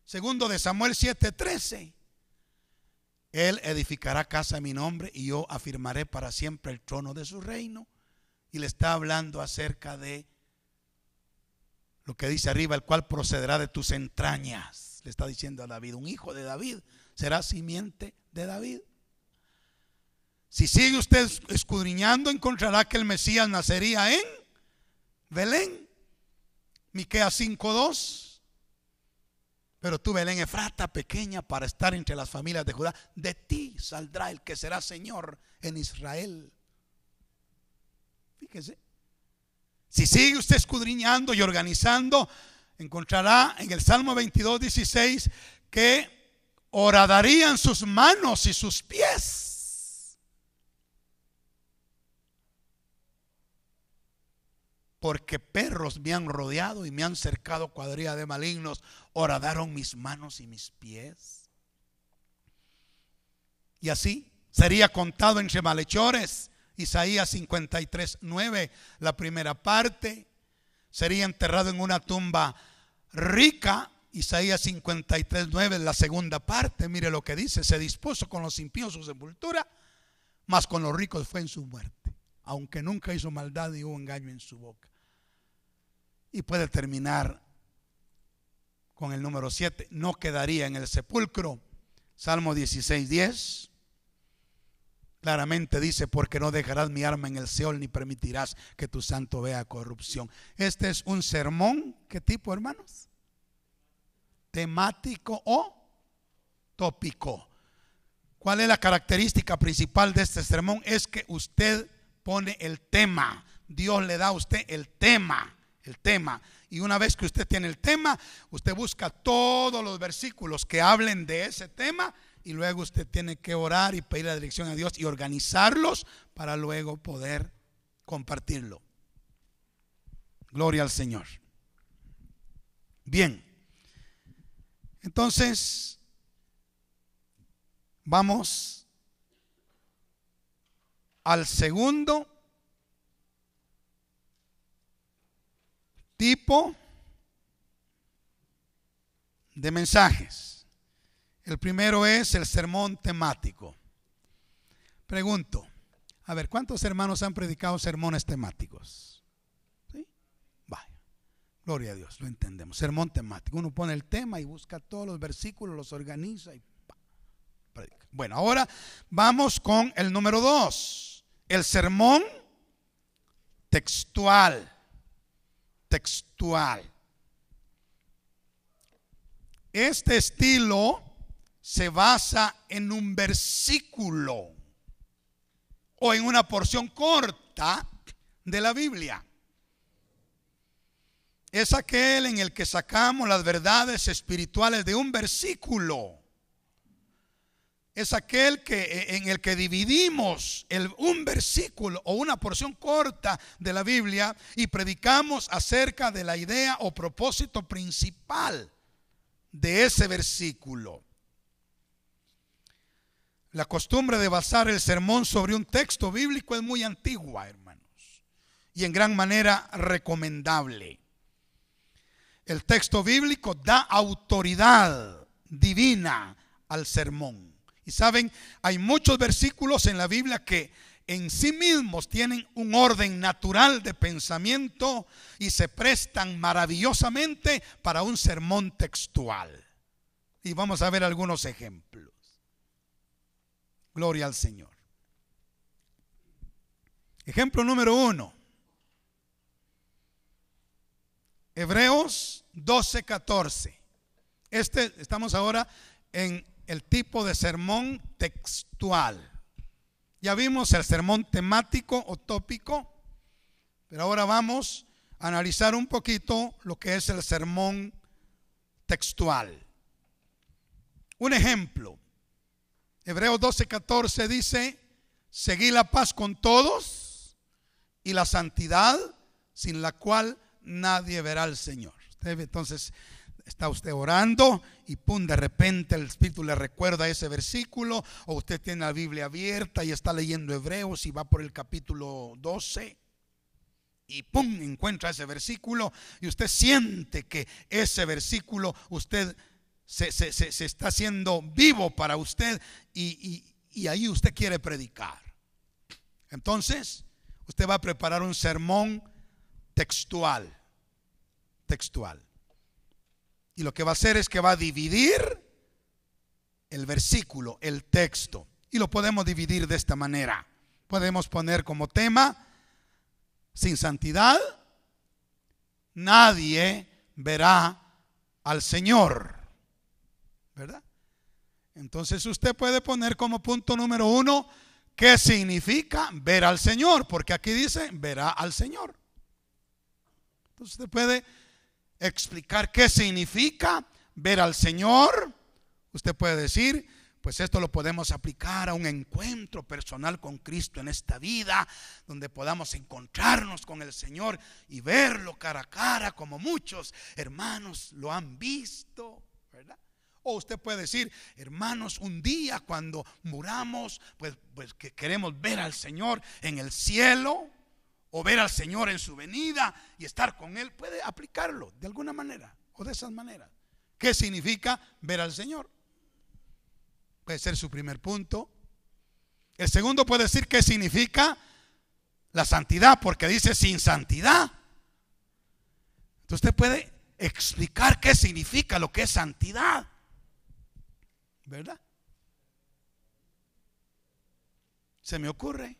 Segundo de Samuel 7:13. Él edificará casa a mi nombre y yo afirmaré para siempre el trono de su reino. Y le está hablando acerca de lo que dice arriba: el cual procederá de tus entrañas. Le está diciendo a David, un hijo de David será simiente de David. Si sigue usted escudriñando, encontrará que el Mesías nacería en Belén. Miqueas 5:2. Pero tú, Belén Efrata, pequeña para estar entre las familias de Judá, de ti saldrá el que será Señor en Israel. Fíjese. Si sigue usted escudriñando y organizando, encontrará en el Salmo 22:16 que horadarían sus manos y sus pies, porque perros me han rodeado y me han cercado cuadrilla de malignos. Horadaron mis manos y mis pies. Y así sería contado entre malhechores. Isaías 53:9, la primera parte. Sería enterrado en una tumba rica. Isaías 53:9, la segunda parte. Mire lo que dice: se dispuso con los impíos su sepultura, mas con los ricos fue en su muerte, aunque nunca hizo maldad y hubo engaño en su boca. Y puede terminar con el número 7: no quedaría en el sepulcro. Salmo 16:10 claramente dice: porque no dejarás mi alma en el Seol, ni permitirás que tu santo vea corrupción. Este es un sermón, ¿qué tipo, hermanos? Temático o tópico. ¿Cuál es la característica principal de este sermón? Es que usted pone el tema. Dios le da a usted el tema. Y una vez que usted tiene el tema, usted busca todos los versículos que hablen de ese tema, y luego usted tiene que orar y pedir la dirección a Dios y organizarlos para luego poder compartirlo. Gloria al Señor. Bien, entonces vamos al segundo tipo de mensajes. El primero es el sermón temático. Pregunto, a ver, ¿cuántos hermanos han predicado sermones temáticos? ¿Sí? Vaya, gloria a Dios, lo entendemos. Sermón temático. Uno pone el tema y busca todos los versículos, los organiza y predica. Bueno, ahora vamos con el número 2, el sermón textual. Este estilo se basa en un versículo o en una porción corta de la Biblia. Es aquel en el que sacamos las verdades espirituales de un versículo. Es aquel en el que dividimos un versículo o una porción corta de la Biblia y predicamos acerca de la idea o propósito principal de ese versículo. La costumbre de basar el sermón sobre un texto bíblico es muy antigua, hermanos, y en gran manera recomendable. El texto bíblico da autoridad divina al sermón. Y saben, hay muchos versículos en la Biblia que en sí mismos tienen un orden natural de pensamiento y se prestan maravillosamente para un sermón textual. Y vamos a ver algunos ejemplos. Gloria al Señor. Ejemplo número 1. Hebreos 12:14. Estamos ahora en el tipo de sermón textual. Ya vimos el sermón temático o tópico, pero ahora vamos a analizar un poquito lo que es el sermón textual. Un ejemplo. Hebreos 12:14 dice: seguid la paz con todos y la santidad, sin la cual nadie verá al Señor. Entonces está usted orando y pum, de repente el Espíritu le recuerda ese versículo, o usted tiene la Biblia abierta y está leyendo Hebreos y va por el capítulo 12 y pum, encuentra ese versículo y usted siente que ese versículo usted se está haciendo vivo para usted y ahí usted quiere predicar. Entonces usted va a preparar un sermón textual. Y lo que va a hacer es que va a dividir el versículo, el texto. Y lo podemos dividir de esta manera. Podemos poner como tema: sin santidad nadie verá al Señor. ¿Verdad? Entonces usted puede poner como punto número 1: ¿qué significa ver al Señor? Porque aquí dice: verá al Señor. Entonces usted puede explicar qué significa ver al Señor. Usted puede decir: pues esto lo podemos aplicar a un encuentro personal con Cristo en esta vida, donde podamos encontrarnos con el Señor y verlo cara a cara, como muchos hermanos lo han visto, ¿verdad? O usted puede decir: hermanos, un día cuando muramos, pues que queremos ver al Señor en el cielo, o ver al Señor en su venida y estar con Él. Puede aplicarlo de alguna manera o de esas maneras. ¿Qué significa ver al Señor? Puede ser su primer punto. El segundo puede decir qué significa la santidad, porque dice sin santidad. Entonces usted puede explicar qué significa lo que es santidad, ¿verdad? Se me ocurre,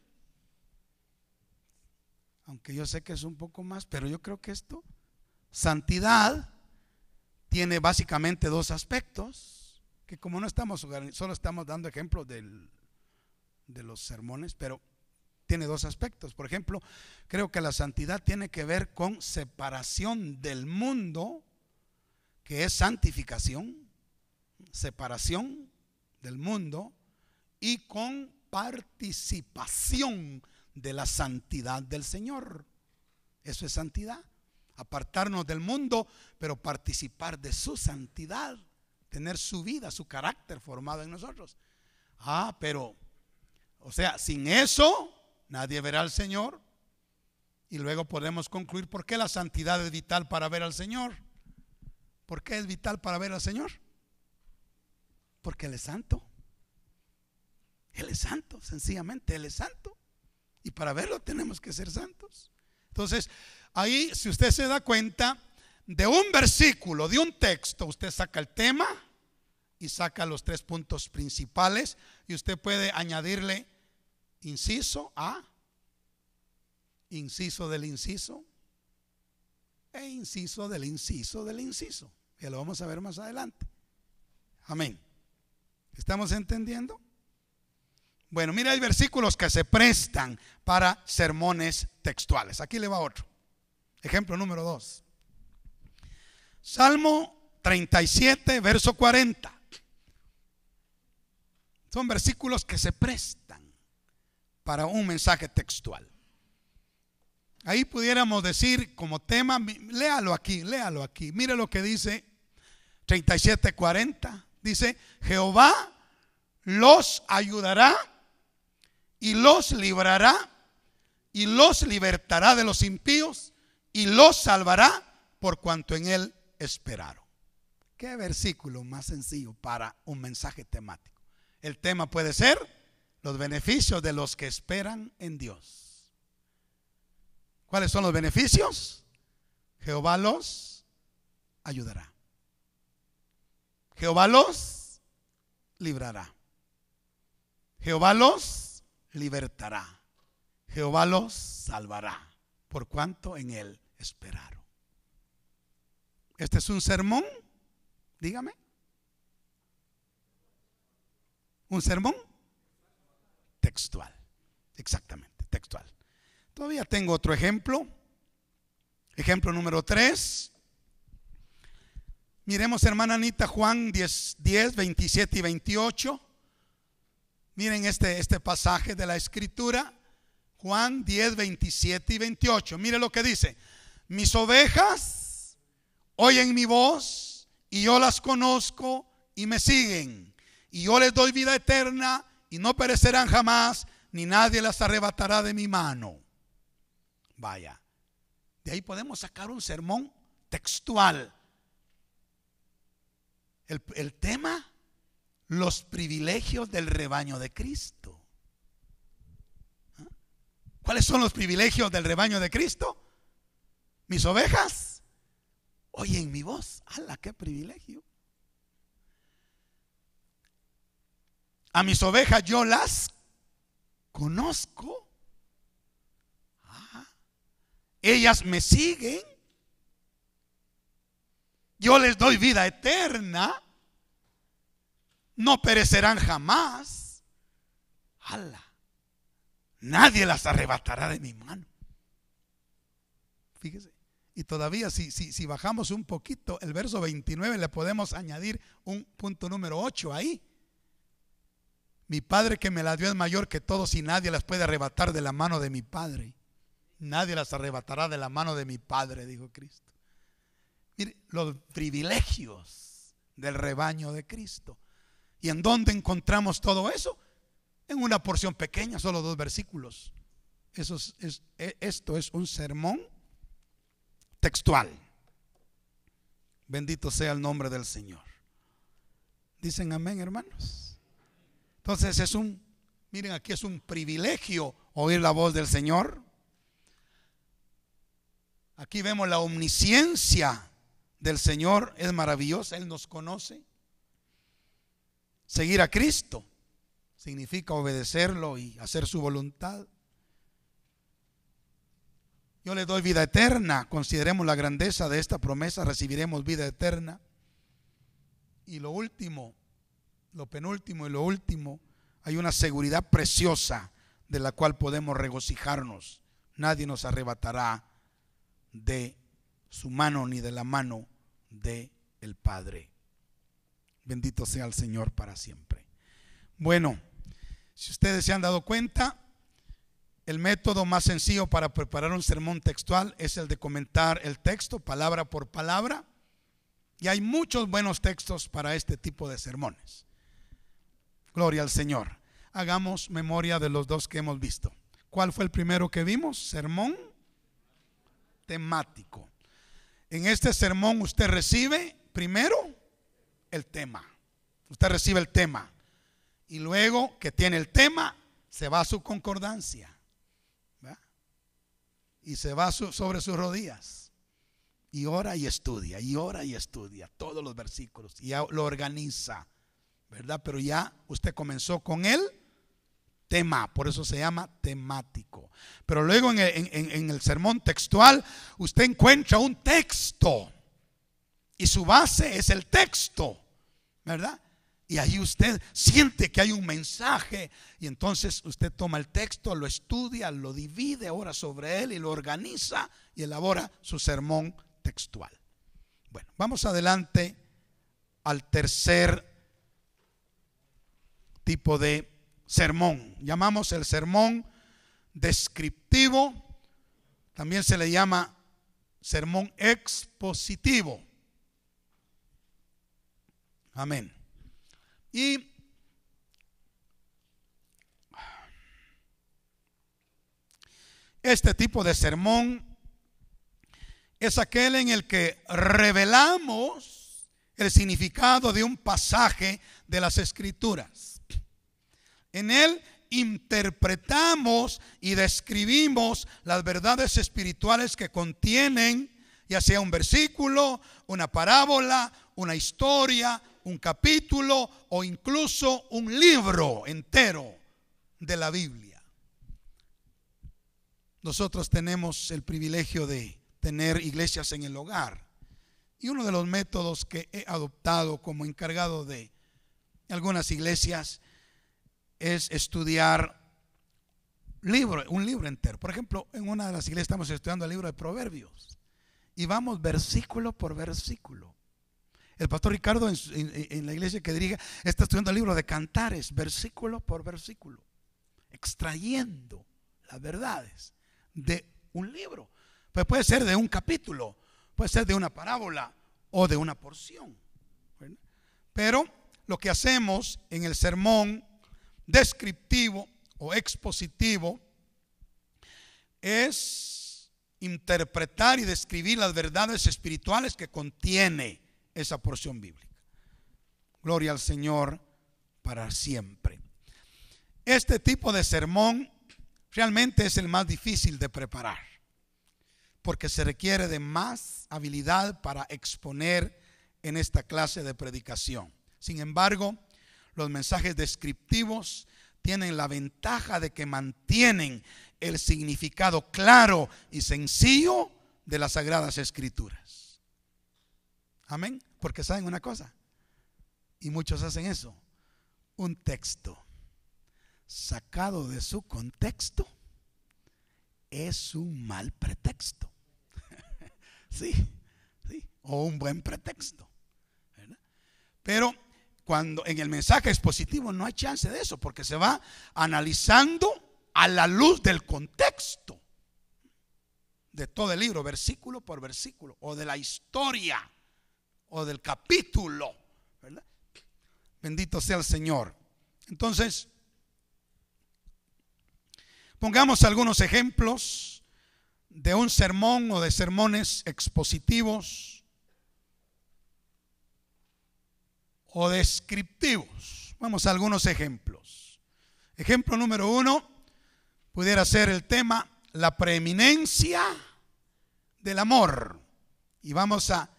aunque yo sé que es un poco más, pero yo creo que esto, santidad, tiene básicamente dos aspectos, que como no estamos, solo estamos dando ejemplos de los sermones, pero tiene dos aspectos. Por ejemplo, creo que la santidad tiene que ver con separación del mundo, que es santificación, separación del mundo, y con participación de la santidad del Señor. Eso es santidad: apartarnos del mundo, pero participar de su santidad, tener su vida, su carácter formado en nosotros. Pero, o sea, sin eso nadie verá al Señor. Y luego podemos concluir por qué la santidad es vital para ver al Señor. ¿Por qué es vital para ver al Señor? Porque Él es santo. Él es santo, sencillamente Él es santo. Y para verlo tenemos que ser santos. Entonces, ahí, si usted se da cuenta, de un versículo, de un texto, usted saca el tema y saca los 3 puntos principales, y usted puede añadirle inciso A, inciso del inciso e inciso del inciso del inciso, que lo vamos a ver más adelante. Amén. ¿Estamos entendiendo? Bueno, mira, hay versículos que se prestan para sermones textuales. Aquí le va otro. Ejemplo número 2. Salmo 37, verso 40. Son versículos que se prestan para un mensaje textual. Ahí pudiéramos decir como tema, léalo aquí. Mire lo que dice 37, 40. Dice: Jehová los ayudará y los librará y los libertará de los impíos y los salvará por cuanto en él esperaron. ¿Qué versículo más sencillo para un mensaje temático? El tema puede ser los beneficios de los que esperan en Dios. ¿Cuáles son los beneficios? Jehová los ayudará. Jehová los librará. Jehová los libertará. Jehová los salvará por cuanto en él esperaron. Este es un sermón, dígame. Un sermón textual, exactamente, textual. Todavía tengo otro ejemplo. Ejemplo número 3. Miremos, hermana Anita, Juan 10, 27 y 28. Miren este pasaje de la escritura. Juan 10, 27 y 28. Mire lo que dice: mis ovejas oyen mi voz y yo las conozco y me siguen. Y yo les doy vida eterna y no perecerán jamás, ni nadie las arrebatará de mi mano. Vaya, de ahí podemos sacar un sermón textual. El tema: los privilegios del rebaño de Cristo. ¿Cuáles son los privilegios del rebaño de Cristo? Mis ovejas oyen mi voz. ¡Hala, qué privilegio! A mis ovejas yo las conozco. Ellas me siguen. Yo les doy vida eterna. No perecerán jamás. ¡Hala! Nadie las arrebatará de mi mano. Fíjese. Y todavía si bajamos un poquito el verso 29, le podemos añadir un punto número 8 ahí. Mi Padre que me la dio es mayor que todos y nadie las puede arrebatar de la mano de mi Padre. Nadie las arrebatará de la mano de mi Padre, dijo Cristo. Mire, los privilegios del rebaño de Cristo. ¿Y en dónde encontramos todo eso? En una porción pequeña, solo 2 versículos. Esto es un sermón textual. Bendito sea el nombre del Señor. Dicen amén, hermanos. Entonces miren, aquí es un privilegio oír la voz del Señor. Aquí vemos la omnisciencia del Señor, es maravillosa, Él nos conoce. Seguir a Cristo significa obedecerlo y hacer su voluntad. Yo le doy vida eterna. Consideremos la grandeza de esta promesa, recibiremos vida eterna. Y lo último, lo penúltimo y lo último, hay una seguridad preciosa de la cual podemos regocijarnos. Nadie nos arrebatará de su mano ni de la mano de el Padre. Bendito sea el Señor para siempre. Bueno, si ustedes se han dado cuenta, el método más sencillo para preparar un sermón textual es el de comentar el texto palabra por palabra. Y hay muchos buenos textos para este tipo de sermones. Gloria al Señor. Hagamos memoria de los 2 que hemos visto. ¿Cuál fue el primero que vimos? Sermón temático. En este sermón usted recibe primero el tema. Usted recibe el tema. Y luego que tiene el tema, se va a su concordancia. ¿Verdad? Y se va sobre sus rodillas. Y ora y estudia. Y ora y estudia todos los versículos. Y ya lo organiza. ¿Verdad? Pero ya usted comenzó con el tema, por eso se llama temático. Pero luego en el sermón textual usted encuentra un texto y su base es el texto, ¿verdad? Y ahí usted siente que hay un mensaje y entonces usted toma el texto, lo estudia, lo divide, ora sobre él y lo organiza y elabora su sermón textual. Bueno, vamos adelante al tercer tipo de sermón. Llamamos el sermón descriptivo, también se le llama sermón expositivo. Amén. Y este tipo de sermón es aquel en el que revelamos el significado de un pasaje de las Escrituras. En él interpretamos y describimos las verdades espirituales que contienen, ya sea un versículo, una parábola, una historia, un capítulo o incluso un libro entero de la Biblia. Nosotros tenemos el privilegio de tener iglesias en el hogar, y uno de los métodos que he adoptado como encargado de algunas iglesias es estudiar un libro entero. Por ejemplo, en una de las iglesias estamos estudiando el libro de Proverbios y vamos versículo por versículo. El pastor Ricardo en la iglesia que dirige está estudiando el libro de Cantares, versículo por versículo, extrayendo las verdades de un libro. Pues puede ser de un capítulo, puede ser de una parábola o de una porción, ¿verdad? Pero lo que hacemos en el sermón descriptivo o expositivo es interpretar y describir las verdades espirituales que contiene esa porción bíblica. Gloria al Señor para siempre. Este tipo de sermón realmente es el más difícil de preparar, porque se requiere de más habilidad para exponer en esta clase de predicación. Sin embargo, los mensajes descriptivos tienen la ventaja de que mantienen el significado claro y sencillo de las Sagradas Escrituras. Amén. Porque saben una cosa, y muchos hacen eso: un texto sacado de su contexto es un mal pretexto. Sí, o un buen pretexto, ¿verdad? Pero cuando en el mensaje expositivo no hay chance de eso, porque se va analizando a la luz del contexto de todo el libro, versículo por versículo, o de la historia, o del capítulo, ¿verdad? Bendito sea el Señor. Entonces, pongamos algunos ejemplos de un sermón o de sermones expositivos o descriptivos. Vamos a algunos ejemplos. Ejemplo número 1 pudiera ser el tema: la preeminencia del amor. Y vamos a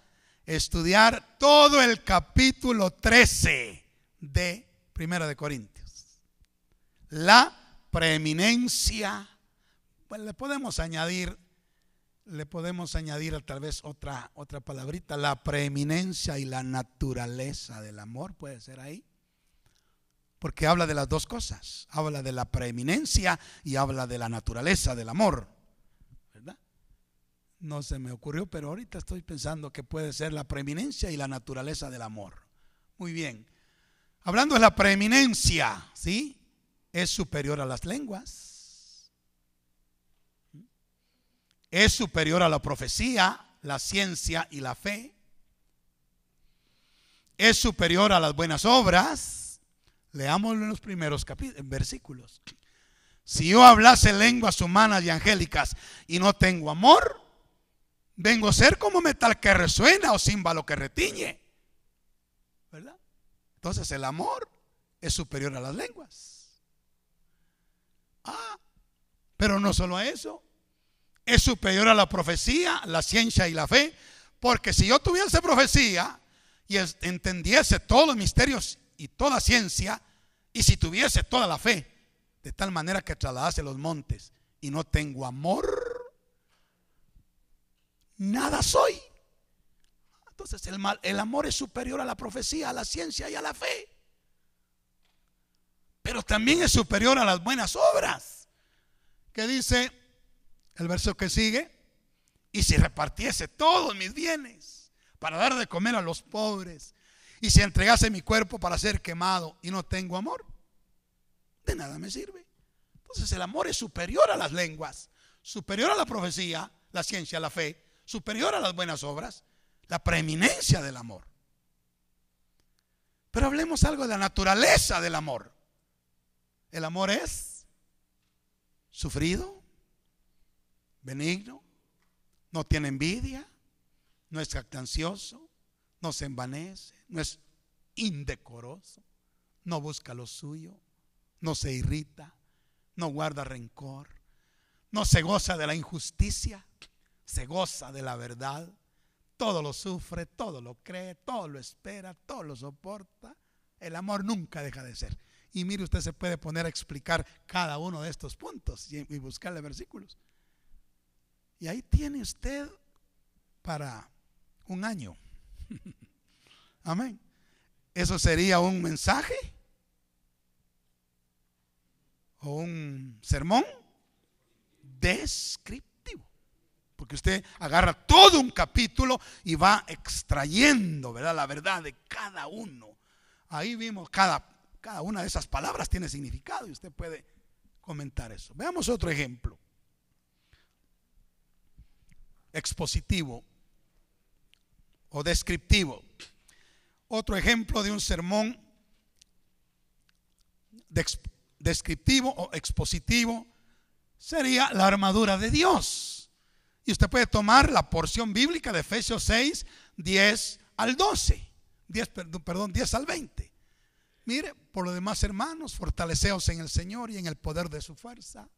estudiar todo el capítulo 13 de Primera de Corintios. La preeminencia, pues le podemos añadir tal vez otra palabrita: la preeminencia y la naturaleza del amor, puede ser ahí, porque habla de las dos cosas, habla de la preeminencia y habla de la naturaleza del amor, ¿verdad? No se me ocurrió, pero ahorita estoy pensando que puede ser la preeminencia y la naturaleza del amor. Muy bien. Hablando de la preeminencia, ¿sí? Es superior a las lenguas, es superior a la profecía, la ciencia y la fe, es superior a las buenas obras. Leámoslo en los primeros versículos. Si yo hablase lenguas humanas y angélicas y no tengo amor, vengo a ser como metal que resuena o címbalo que retiñe, ¿verdad? Entonces el amor es superior a las lenguas. Pero no solo a eso, es superior a la profecía, la ciencia y la fe, porque si yo tuviese profecía y entendiese todos los misterios y toda ciencia, y si tuviese toda la fe, de tal manera que trasladase los montes, y no tengo amor, nada soy. Entonces el amor es superior a la profecía, a la ciencia y a la fe. también es superior a las buenas obras. Que dice el verso que sigue: y si repartiese todos mis bienes para dar de comer a los pobres, y si entregase mi cuerpo para ser quemado y no tengo amor, de nada me sirve. Entonces el amor es superior a las lenguas, superior a la profecía, la ciencia, la fe, superior a las buenas obras, la preeminencia del amor. Pero hablemos algo de la naturaleza del amor. El amor es sufrido, benigno, no tiene envidia, no es jactancioso, no se envanece, no es indecoroso, no busca lo suyo, no se irrita, no guarda rencor, no se goza de la injusticia, se goza de la verdad. Todo lo sufre, todo lo cree, todo lo espera, todo lo soporta. El amor nunca deja de ser. Y mire, usted se puede poner a explicar cada uno de estos puntos y buscarle versículos. Y ahí tiene usted para un año. Amén. Eso sería un mensaje o un sermón descriptivo, porque usted agarra todo un capítulo y va extrayendo, ¿verdad?, la verdad de cada uno. Ahí vimos cada una de esas palabras tiene significado y usted puede comentar eso. Veamos otro ejemplo expositivo o descriptivo. Otro ejemplo de un sermón descriptivo o expositivo sería la armadura de Dios. Y usted puede tomar la porción bíblica de Efesios 6, 10 al 12. 10 al 20. Mire, por lo demás, hermanos, fortaleceos en el Señor y en el poder de su fuerza,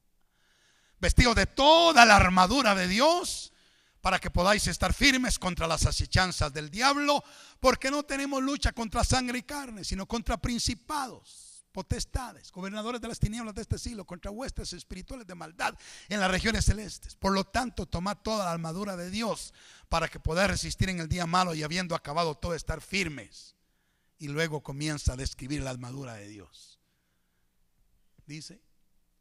vestidos de toda la armadura de Dios, para que podáis estar firmes contra las asechanzas del diablo, porque no tenemos lucha contra sangre y carne, sino contra principados, potestades, gobernadores de las tinieblas de este siglo, contra huestes espirituales de maldad en las regiones celestes. Por lo tanto, tomad toda la armadura de Dios para que podáis resistir en el día malo, y habiendo acabado todo, estar firmes. Y luego comienza a describir la armadura de Dios. Dice: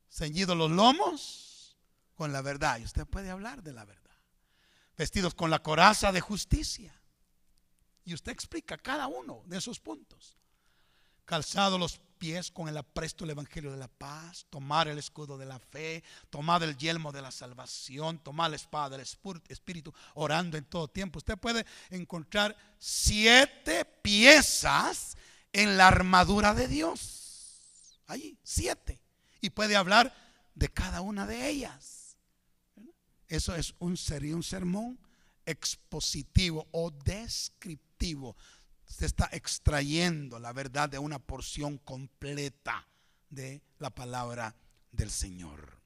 ceñidos los lomos con la verdad. Y usted puede hablar de la verdad. Vestidos con la coraza de justicia. Y usted explica cada uno de esos puntos. Calzados los pies con el apresto del evangelio de la paz. Tomar el escudo de la fe. Tomar el yelmo de la salvación. Tomar la espada del espíritu, orando en todo tiempo. Usted puede encontrar 7 piezas en la armadura de Dios. Ahí, 7. Y puede hablar de cada una de ellas. Eso es sería un sermón expositivo o descriptivo. Se está extrayendo la verdad de una porción completa de la palabra del Señor.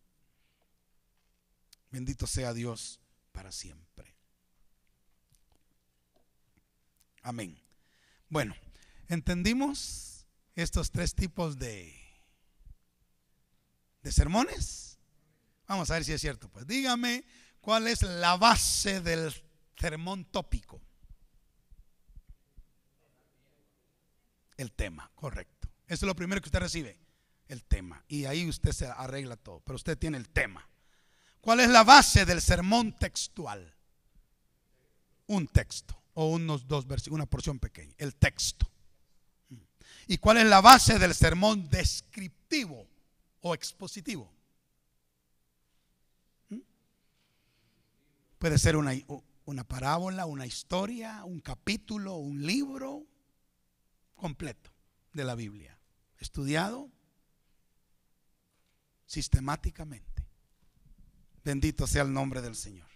Bendito sea Dios para siempre. Amén. Bueno, entendimos estos 3 tipos de sermones. Vamos a ver si es cierto. Pues dígame, ¿cuál es la base del sermón tópico? El tema, correcto. Eso es lo primero que usted recibe, el tema. Y ahí usted se arregla todo, pero usted tiene el tema. ¿Cuál es la base del sermón textual? Un texto o unos 2 versículos, una porción pequeña, el texto. ¿Y cuál es la base del sermón descriptivo o expositivo? Puede ser una parábola, una historia, un capítulo, un libro completo de la Biblia, estudiado sistemáticamente. Bendito sea el nombre del Señor.